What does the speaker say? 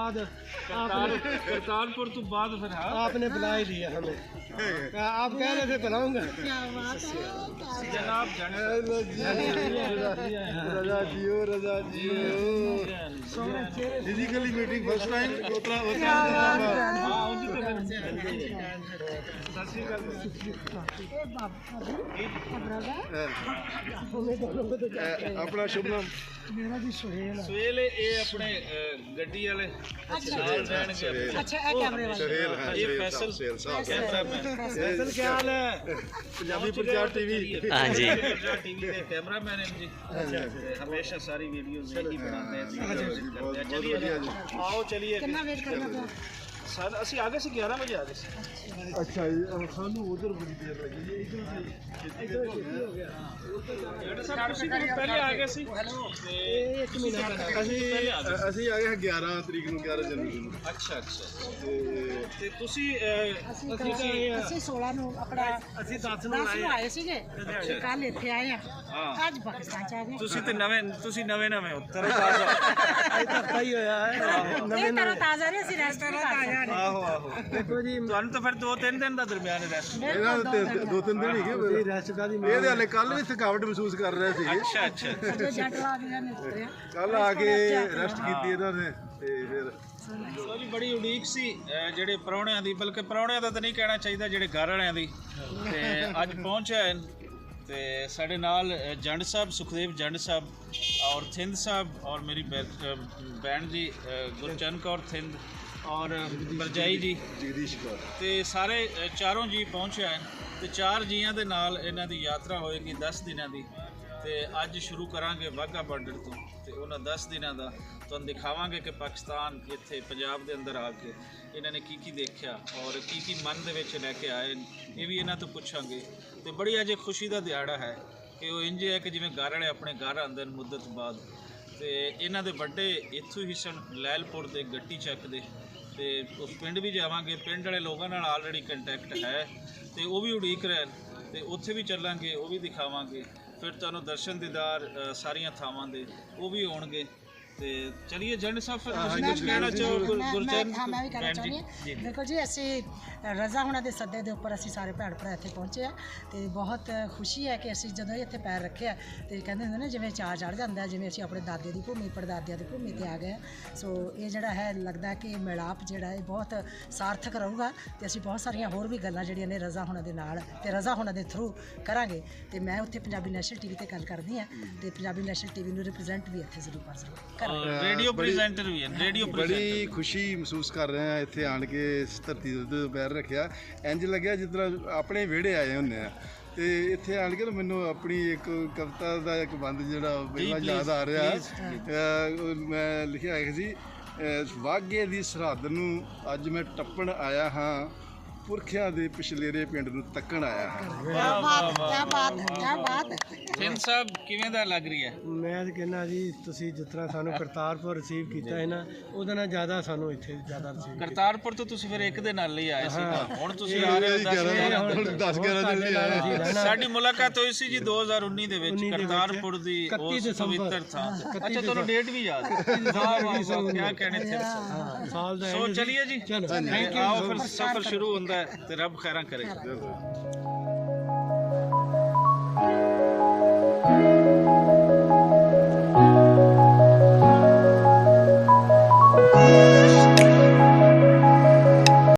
बाद करतारपुर तो बाद फिर आपने बुला ही दिया हमें। आप कह रहे थे बुलाऊंगा। जनाब रजा जियो फिजिकली मीटिंग फर्स्ट टाइम अपना शुभ नाम मेरा जी सुहेल सुहेल ये अपने गड्डी वाले नाल रहणगे। अच्छा ए कैमरे वाले ये फैसल फैसल क्या हाल है? पंजाबी प्रचार टीवी हाँ जी टीवी के कैमरामैन हैं जी। हमेशा सारी वीडियोस यही बनाते हैं। चलिए आओ चलिए कितना वेट करना था सर ਅਸੀਂ आगे से 11 बजे आ गए थे। अच्छा सानू उधर बड़ी देर लगी इधर ਤੁਸੀਂ ਤਾਂ ਪਹਿਲੇ ਆ ਗਏ ਸੀ। एक मिनट ਅਸੀਂ ਆ ਗਏ 11 ਤਰੀਕ ਨੂੰ 11 ਜਨਵਰੀ ਨੂੰ। ਅੱਛਾ ਤੇ ਤੁਸੀਂ ਅਸੀਂ 16 ਨੂੰ ਆਪਣਾ ਅਸੀਂ 10 10 ਨੂੰ ਆਏ ਸੀਗੇ ਤੇ ਕੱਲ ਇੱਥੇ ਆਏ ਆ ਅੱਜ ਪਾਕਿਸਤਾਨ ਚ ਆ ਗਏ। ਤੁਸੀਂ ਤੇ ਨਵੇਂ ਹੋ ਤਰ੍ਹਾਂ ਅੱਜ ਤੱਕ ਹੀ ਹੋਇਆ ਹੈ ਇਹ ਤਰ੍ਹਾਂ ਤਾਜ਼ਾ ਨਹੀਂ ਅਸੀਂ ਰੈਸਟ ਕਰ ਆਏ ਆਹੋ ਦੇਖੋ ਜੀ ਤੁਹਾਨੂੰ ਤਾਂ ਫਿਰ 2-3 ਦਿਨ ਦਾ ਦਰਮਿਆਨ ਰੈਸਟ। ਇਹਨਾਂ ਦੇ 2-3 ਦਿਨ ਹੀ ਗਏ ਰੈਸਟ ਕਾਦੀ ਇਹਦੇ ਹਾਲੇ ਕੱਲ ਵੀ ਥਕਾਵਟ ਮਹਿਸੂਸ ਕਰ ਰਹੇ ਸੀਗੇ। ਅੱਛਾ ਜੋ ਜੱਟ ਲਾ ਦੀਆਂ ਨੇ ਉਤਰਿਆ ਕੱਲ ਆ ਕੇ ਰੈਸਟ ਕੀਤੀ ਇਹਨਾਂ ਨੇ ਤੇ ਫਿਰ ਜੀ ਬੜੀ ਉਡੀਕ ਸੀ ਜਿਹੜੇ ਪ੍ਰਾਹੁਣਿਆਂ ਦੀ, ਬਲਕਿ ਪ੍ਰਾਹੁਣਿਆਂ ਦਾ ਤਾਂ ਨਹੀਂ ਕਹਿਣਾ ਚਾਹੀਦਾ, ਜਿਹੜੇ ਘਰ ਵਾਲਿਆਂ ਦੀ। ਤੇ ਅੱਜ ਪਹੁੰਚਿਆ ਤੇ ਸਾਡੇ ਨਾਲ ਜੰਡ ਸਾਹਿਬ ਸੁਖਦੇਵ ਜੰਡ ਸਾਹਿਬ ਔਰ ਥਿੰਦ ਸਾਹਿਬ ਔਰ ਮੇਰੀ ਭੈਣ ਜੀ ਗੁਰਚਰਨ ਕੌਰ ਥਿੰਦ ਔਰ ਬਰਜਾਈ ਜੀ ਜਗਦੀਸ਼ ਕੌਰ ਤੇ ਸਾਰੇ ਚਾਰੋਂ ਜੀ ਪਹੁੰਚਿਆ ਤੇ 4 ਜੀਆਂ ਦੇ ਨਾਲ ਇਹਨਾਂ ਦੀ ਯਾਤਰਾ ਹੋਏਗੀ 10 ਦਿਨਾਂ ਦੀ। ਤੇ ਅੱਜ ਸ਼ੁਰੂ ਕਰਾਂਗੇ ਵਾਹਗਾ ਬਾਰਡਰ ਤੋਂ ਤੇ ਉਹਨਾਂ 10 ਦਿਨਾਂ ਦਾ ਤੁਹਾਨੂੰ ਦਿਖਾਵਾਂਗੇ ਕਿ ਪਾਕਿਸਤਾਨ ਇੱਥੇ ਪੰਜਾਬ ਦੇ ਅੰਦਰ ਆ ਕੇ ਇਹਨਾਂ ਨੇ ਕੀ ਦੇਖਿਆ ਔਰ ਕੀ ਮਨ ਦੇ ਵਿੱਚ ਲੈ ਕੇ ਆਏ, ਇਹ ਵੀ ਇਹਨਾਂ ਤੋਂ ਪੁੱਛਾਂਗੇ। ਤੇ ਬੜੀ ਅਜੇ ਖੁਸ਼ੀ ਦਾ ਦਿਹਾੜਾ ਹੈ ਕਿ ਉਹ ਇੰਜ ਹੈ ਕਿ ਜਿਵੇਂ ਘਰ ਵਾਲੇ ਆਪਣੇ ਘਰ ਆਉਂਦੇ ਨੇ ਮੁੱਦਤ ਬਾਅਦ। ਤੇ ਇਹਨਾਂ ਦੇ ਵੱਡੇ ਇੱਥੋਂ ਹੀ ਸਨ ਲੈਲਪੁਰ ਦੇ ਗੱਟੀ ਚੱਕ ਦੇ। ਤੇ ਉਸ ਪਿੰਡ ਵੀ ਜਾਵਾਂਗੇ, ਪਿੰਡ ਵਾਲੇ ਲੋਕਾਂ ਨਾਲ ਆਲਰੇਡੀ ਕੰਟੈਕਟ ਹੈ ਤੇ ਉਹ ਵੀ ਉਡੀਕ ਰਹੇ ਤੇ ਉੱਥੇ ਵੀ ਚੱਲਾਂਗੇ, ਉਹ ਵੀ ਦਿਖਾਵਾਂਗੇ। ਫਿਰ ਤੁਹਾਨੂੰ ਦਰਸ਼ਨ ਦੀਦਾਰ ਸਾਰੀਆਂ ਥਾਵਾਂ ਦੇ ਉਹ ਵੀ ਹੋਣਗੇ। ਤੇ ਚਲਿਏ ਜੰਡ ਸਾਹਿਬ ਫਿਰ ਤੁਸੀਂ ਕੁਝ ਕਹਿਣਾ ਚਾਹੋ ਗੁਰਚਰਨ? ਮੈਂ ਵੀ ਕਹਿਣਾ ਚਾਹੁੰਦੀ ਹਾਂ। ਦੇਖੋ ਜੀ ਅਸੀਂ ਰਜ਼ਾ ਹੁਣਾਂ ਦੇ ਸੱਦੇ ਦੇ ਉੱਪਰ ਅਸੀਂ ਸਾਰੇ ਭੈਣ ਭਰਾ ਇੱਥੇ ਪਹੁੰਚੇ ਆ ਤੇ ਬਹੁਤ ਖੁਸ਼ੀ ਹੈ ਕਿ ਅਸੀਂ ਜਦੋਂ ਇੱਥੇ ਪੈਰ ਰੱਖਿਆ ਤੇ ਕਹਿੰਦੇ ਹੁੰਦੇ ਨੇ ਜਿਵੇਂ ਚਾਅ ਚੜ੍ਹ ਜਾਂਦਾ, ਜਿਵੇਂ ਅਸੀਂ ਆਪਣੇ ਦਾਦੇ ਦੀ ਭੂਮੀ ਪੜਦਾਦਿਆਂ ਦੀ ਭੂਮੀ ਤੇ ਆ ਗਏ। ਸੋ ਇਹ ਜਿਹੜਾ ਹੈ ਲੱਗਦਾ ਕਿ ਮਿਲਾਪ ਜਿਹੜਾ ਇਹ ਬਹੁਤ ਸਾਰਥਕ ਰਹੂਗਾ ਤੇ ਅਸੀਂ ਬਹੁਤ ਸਾਰੀਆਂ ਹੋਰ ਵੀ ਗੱਲਾਂ ਜਿਹੜੀਆਂ ਨੇ ਰਜ਼ਾ ਹੁਣਾਂ ਦੇ ਨਾਲ ਤੇ ਰਜ਼ਾ ਹੁਣਾਂ ਦੇ ਥਰੂ ਕਰਾਂਗੇ। ਤੇ ਮੈਂ ਉੱਥੇ ਪੰਜਾਬੀ ਨੈਸ਼ਨਲ ਟੀਵੀ ਤੇ ਗੱਲ ਕਰਦੀ ਹਾਂ ਤੇ ਪੰਜਾਬੀ ਨੈਸ਼ਨਲ ਟੀਵੀ ਨੂੰ ਰਿਪਰੈਜ਼ੈਂਟ ਵੀ ਇੱਥੇ ਜ਼ਰੂਰ ਕਰ ਰੇਡੀਓ ਪ੍ਰੈਜ਼ੈਂਟਰ ਵੀ ਹੈ। ਬੜੀ ਖੁਸ਼ੀ ਮਹਿਸੂਸ ਕਰ ਰਹੇ ਹਾਂ ਇੱਥੇ ਆਣ ਕੇ ਇਸ ਧਰਤੀ ਦੇ ਉੱਤੇ ਪੈਰ ਰੱਖਿਆ। ਇੰਜ ਲੱਗਿਆ ਜਿਸ ਤਰ੍ਹਾਂ ਆਪਣੇ ਵਿਹੜੇ ਆਏ ਹੁੰਦੇ ਆ। ਤੇ ਇੱਥੇ ਆਣ ਕੇ ਮੈਨੂੰ ਆਪਣੀ ਇੱਕ ਕਵਿਤਾ ਦਾ ਇੱਕ ਬੰਦ ਜਿਹੜਾ ਪਹਿਲਾਂ ਯਾਦ ਆ ਰਿਹਾ। ਮੈਂ ਲਿਖਿਆ ਹੈ ਸੀ ਵਾਘੇ ਦੀ ਸਰਹੱਦ ਨੂੰ ਅੱਜ ਮੈਂ ਟੱਪਣ ਆਇਆ ਹਾਂ, ਪੁਰਖਿਆਂ ਦੇ ਪਿਛਲੇਰੇ ਪਿੰਡ ਨੂੰ ਤੱਕਣ ਆਇਆ ਹਾਂ। ਥਿੰਦ ਸਾਹਿਬ ਕਿਵੇਂ ਦਾ ਲੱਗ ਰਹੀ ਹੈ? ਮੈਂ ਤਾਂ ਕਹਿੰਦਾ ਜੀ ਤੁਸੀਂ ਜਿਸ ਤਰ੍ਹਾਂ ਸਾਨੂੰ ਕਰਤਾਰਪੁਰ ਰਿਸੀਵ ਕੀਤਾ ਹੈ ਨਾ, ਉਹਦੇ ਨਾਲ ਜ਼ਿਆਦਾ ਸਾਨੂੰ ਇੱਥੇ ਜ਼ਿਆਦਾ ਰਿਸੀਵ ਕਰਤਾਰਪੁਰ ਤੋਂ ਤੁਸੀਂ ਫਿਰ ਇੱਕ ਦੇ ਨਾਲ ਹੀ ਆਏ ਸੀ, ਹੁਣ ਤੁਸੀਂ ਆ ਰਹੇ ਹੋ 10-11 ਦਿਨ ਲਈ ਆਏ। ਸਾਡੀ ਮੁਲਾਕਾਤ ਹੋਈ ਸੀ ਜੀ 2019 ਦੇ ਵਿੱਚ ਕਰਤਾਰਪੁਰ ਦੀ ਉਸ ਪਵਿੱਤਰ ਥਾਂ। ਅੱਛਾ ਤੁਹਾਨੂੰ ਡੇਟ ਵੀ ਯਾਦ ਹੈ? ਕਿਆ ਕਹਿਣੇ ਥੇ ਸਾਲ ਦਾ। ਸੋ ਚਲਿਏ ਜੀ, ਥੈਂਕ ਯੂ। ਆਓ ਫਿਰ ਸਫ਼ਰ ਸ਼ੁਰੂ ਹੁੰਦਾ ਹੈ ਤੇ ਰੱਬ ਖੈਰਾਂ ਕਰੇ।